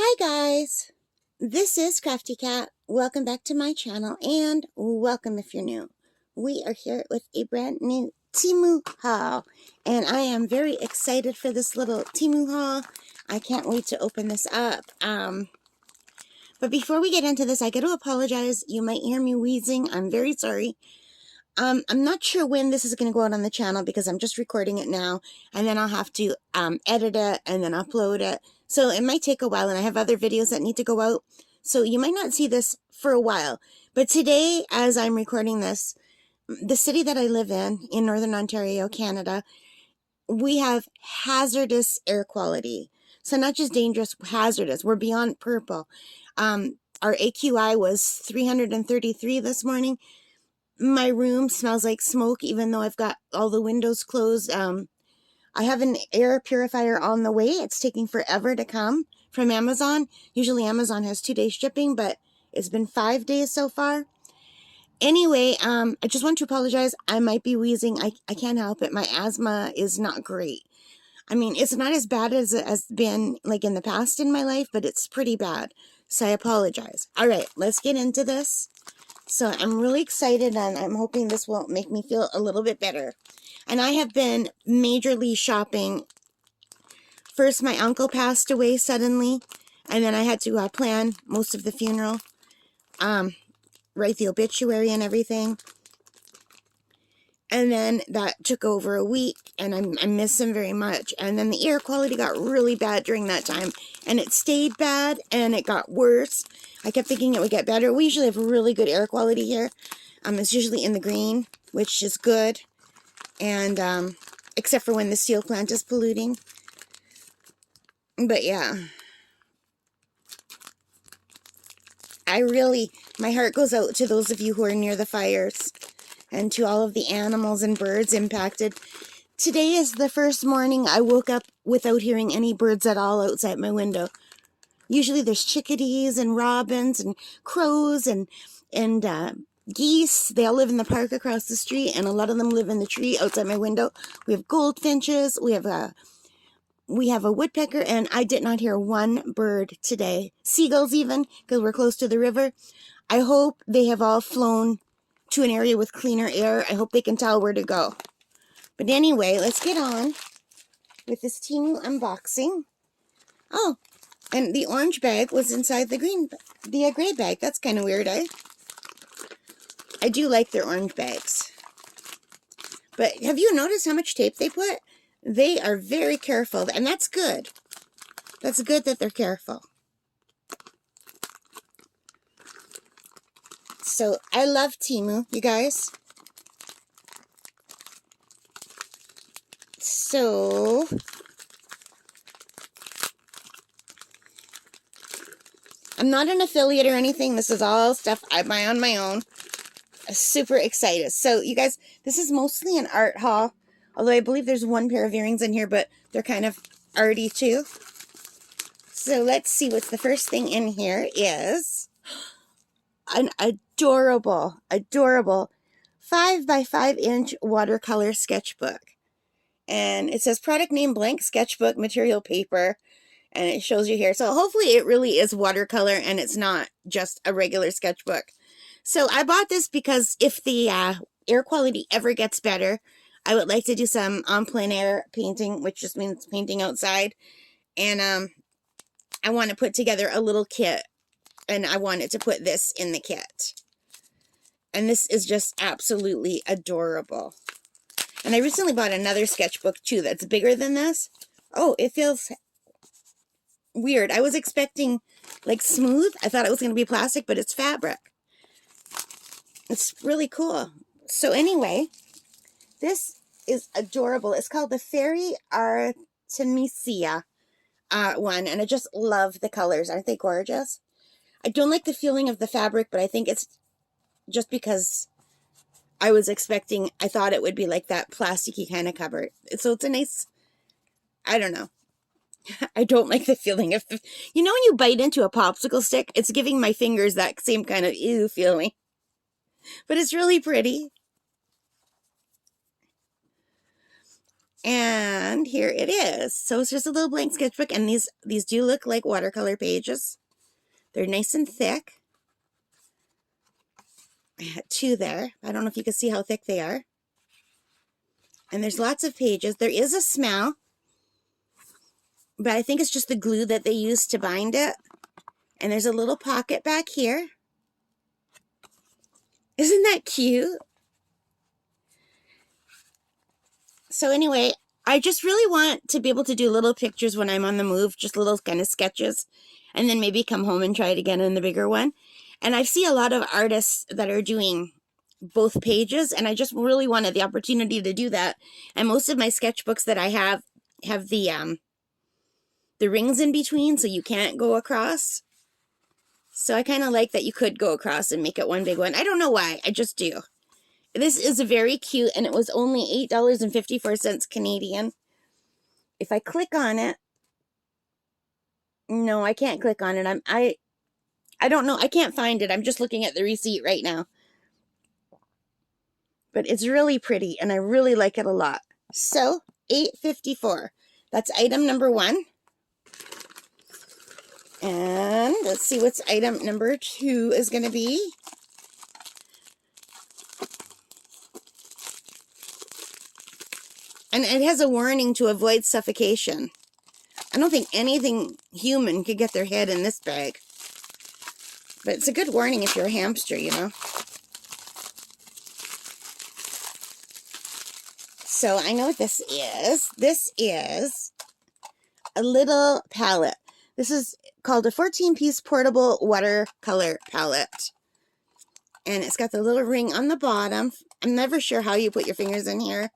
Hi guys, this is Crafty Cat. Welcome back to my channel and welcome if you're new. We are here with a brand new TEMU haul and I am very excited for this little TEMU haul. I can't wait to open this up. But before we get into this, I got to apologize. You might hear me wheezing. I'm very sorry. I'm not sure when this is going to go out on the channel because I'm just recording it now, and then I'll have to edit it and then upload it. So it might take a while, and I have other videos that need to go out. So you might not see this for a while. But today, as I'm recording this, the city that I live in Northern Ontario, Canada, we have hazardous air quality. So not just dangerous, hazardous. We're beyond purple. Our AQI was 333 this morning. My room smells like smoke, even though I've got all the windows closed. I have an air purifier on the way. It's taking forever to come from Amazon. Usually Amazon has 2 days shipping, but it's been 5 days so far. Anyway, I just want to apologize. I might be wheezing. I can't help it. My asthma is not great. I mean, it's not as bad as it has been like in the past in my life, but it's pretty bad. So I apologize. All right, let's get into this. So I'm really excited, and I'm hoping this will make me feel a little bit better. And I have been majorly shopping. First, my uncle passed away suddenly, and then I had to plan most of the funeral, write the obituary and everything. And then that took over a week, and I miss him very much. And then the air quality got really bad during that time, and it stayed bad, and it got worse. I kept thinking it would get better. We usually have really good air quality here. It's usually in the green, which is good, and except for when the steel plant is polluting. But yeah, my heart goes out to those of you who are near the fires, and to all of the animals and birds impacted. Today is the first morning I woke up without hearing any birds at all outside my window. Usually there's chickadees and robins and crows and geese. They all live in the park across the street, and a lot of them live in the tree outside my window. We have goldfinches. We have a woodpecker, and I did not hear one bird today. Seagulls even, because we're close to the river. I hope they have all flown to an area with cleaner air. I hope they can tell where to go. But anyway, let's get on with this TEMU unboxing. Oh, and the orange bag was inside the gray bag. That's kind of weird, eh? I do like their orange bags. But have you noticed how much tape they put? They are very careful, and that's good. That's good that they're careful. So, I love TEMU, you guys. So, I'm not an affiliate or anything. This is all stuff I buy on my own. I'm super excited. So, you guys, this is mostly an art haul. Although I believe there's one pair of earrings in here, but they're kind of arty too. So, let's see what's the first thing in here is an adorable 5 by 5 inch watercolor sketchbook. And it says product name blank sketchbook, material paper, and it shows you here. So hopefully it really is watercolor and it's not just a regular sketchbook. So I bought this because if the air quality ever gets better, I would like to do some en plein air painting, which just means painting outside. And I want to put together a little kit, and I wanted to put this in the kit. And this is just absolutely adorable. And I recently bought another sketchbook too that's bigger than this. Oh, it feels weird. I was expecting like smooth. I thought it was going to be plastic, but it's fabric. It's really cool. So anyway, this is adorable. It's called the Fairy Artemisia one, and I just love the colors. Aren't they gorgeous? I don't like the feeling of the fabric, but I think it's just because I thought it would be like that plasticky kind of cover. So it's a nice, I don't know. I don't like the feeling of, you know when you bite into a popsicle stick? It's giving my fingers that same kind of ew feeling. But it's really pretty. And here it is. So it's just a little blank sketchbook, and these do look like watercolor pages. They're nice and thick. I had two there. I don't know if you can see how thick they are. And there's lots of pages. There is a smell, but I think it's just the glue that they use to bind it. And there's a little pocket back here. Isn't that cute? So anyway, I just really want to be able to do little pictures when I'm on the move, just little kind of sketches, and then maybe come home and try it again in the bigger one. And I see a lot of artists that are doing both pages, and I just really wanted the opportunity to do that. And most of my sketchbooks that I have the rings in between, so you can't go across. So I kind of like that you could go across and make it one big one. I don't know why, I just do. This is very cute, and it was only $8.54 Canadian. If I click on it, no, I can't click on it. I don't know. I can't find it. I'm just looking at the receipt right now. But it's really pretty, and I really like it a lot. So, $8.54. That's item number 1. And let's see what's item number 2 is going to be. And it has a warning to avoid suffocation. I don't think anything human could get their head in this bag. But it's a good warning if you're a hamster, you know. So I know what this is. This is a little palette. This is called a 14-piece portable watercolor palette. And it's got the little ring on the bottom. I'm never sure how you put your fingers in here.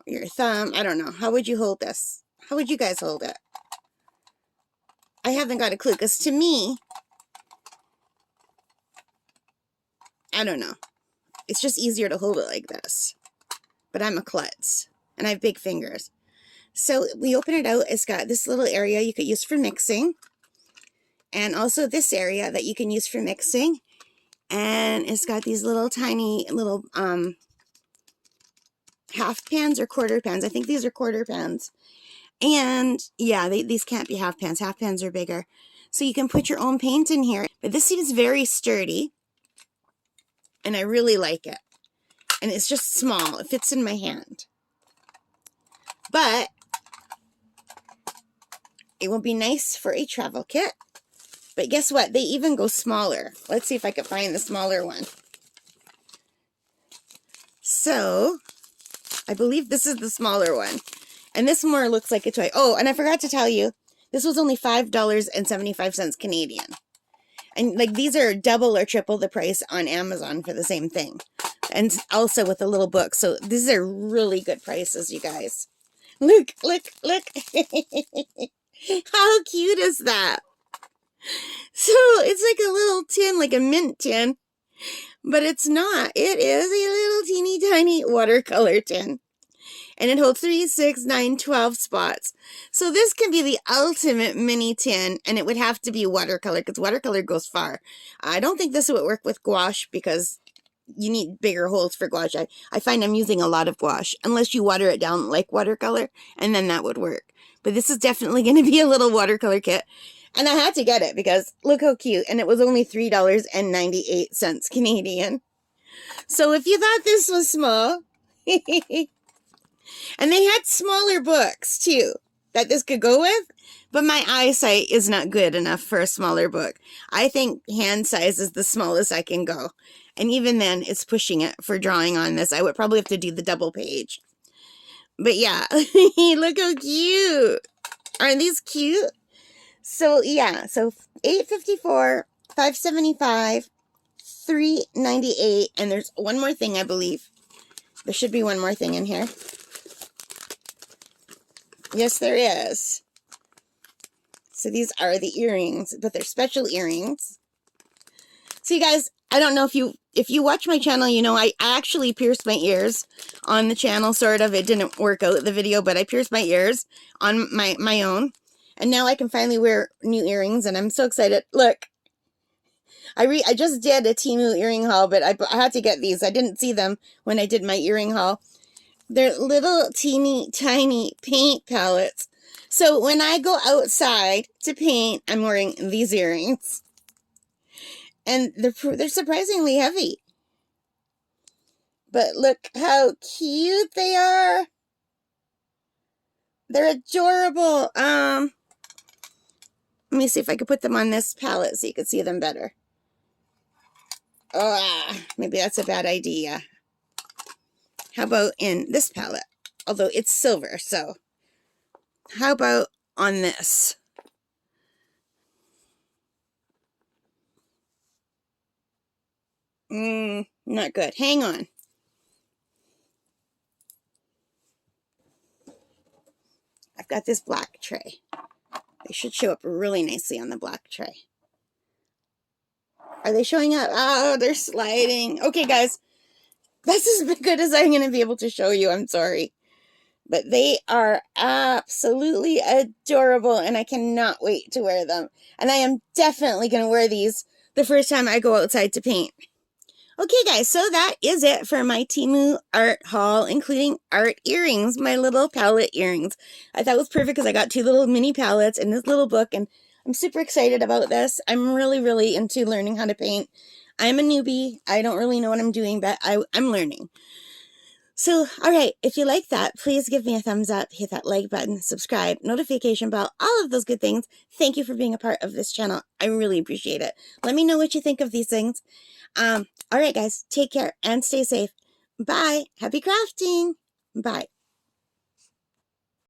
Your thumb. I don't know. How would you hold this? How would you guys hold it? I haven't got a clue, because to me, I don't know. It's just easier to hold it like this. But I'm a klutz, and I have big fingers. So we open it out. It's got this little area you could use for mixing, and also this area that you can use for mixing. And it's got these little tiny little half pans or quarter pans. I think these are quarter pans. And yeah, these can't be half pans. Half pans are bigger. So you can put your own paint in here. But this seems very sturdy, and I really like it. And it's just small. It fits in my hand. But it will be nice for a travel kit. But guess what? They even go smaller. Let's see if I can find the smaller one. So, I believe this is the smaller one. And this more looks like a toy. Oh, and I forgot to tell you, this was only $5.75 Canadian. And like these are double or triple the price on Amazon for the same thing. And also with a little book. So these are really good prices, you guys. Look, look, look. How cute is that? So it's like a little tin, like a mint tin. But it's not. It is a little teeny tiny watercolor tin. And it holds 3, 6, 9, 12 spots. So this can be the ultimate mini tin, and it would have to be watercolor, because watercolor goes far. I don't think this would work with gouache, because you need bigger holes for gouache. I find I'm using a lot of gouache, unless you water it down like watercolor, and then that would work. But this is definitely going to be a little watercolor kit. And I had to get it, because look how cute. And it was only $3.98 Canadian. So if you thought this was small... And they had smaller books, too, that this could go with. But my eyesight is not good enough for a smaller book. I think hand size is the smallest I can go. And even then, it's pushing it for drawing on this. I would probably have to do the double page. But yeah, look how cute. Aren't these cute? So yeah, so $8.54, $5.75, $3.98. And there's one more thing, I believe. There should be one more thing in here. Yes, there is. So these are the earrings, but they're special earrings. So you guys, I don't know if you watch my channel, you know I actually pierced my ears on the channel, sort of. It didn't work out the video, but I pierced my ears on my own. And now I can finally wear new earrings, and I'm so excited. Look, I just did a TEMU earring haul, but I had to get these. I didn't see them when I did my earring haul. They're little teeny tiny paint palettes. So when I go outside to paint, I'm wearing these earrings. And they're surprisingly heavy. But look how cute they are. They're adorable. Let me see if I could put them on this palette so you can see them better. Oh, maybe that's a bad idea. How about in this palette? Although it's silver, so how about on this? Not good. Hang on. I've got this black tray. They should show up really nicely on the black tray. Are they showing up? Oh, they're sliding. Okay, guys. That's as good as I'm going to be able to show you. I'm sorry. But they are absolutely adorable, and I cannot wait to wear them. And I am definitely going to wear these the first time I go outside to paint. Okay, guys, so that is it for my TEMU art haul, including art earrings, my little palette earrings. I thought it was perfect because I got 2 little mini palettes in this little book, and I'm super excited about this. I'm really, really into learning how to paint. I'm a newbie. I don't really know what I'm doing, but I'm learning. So, all right, if you like that, please give me a thumbs up, hit that like button, subscribe, notification bell, all of those good things. Thank you for being a part of this channel. I really appreciate it. Let me know what you think of these things. All right, guys, take care and stay safe. Bye. Happy crafting. Bye.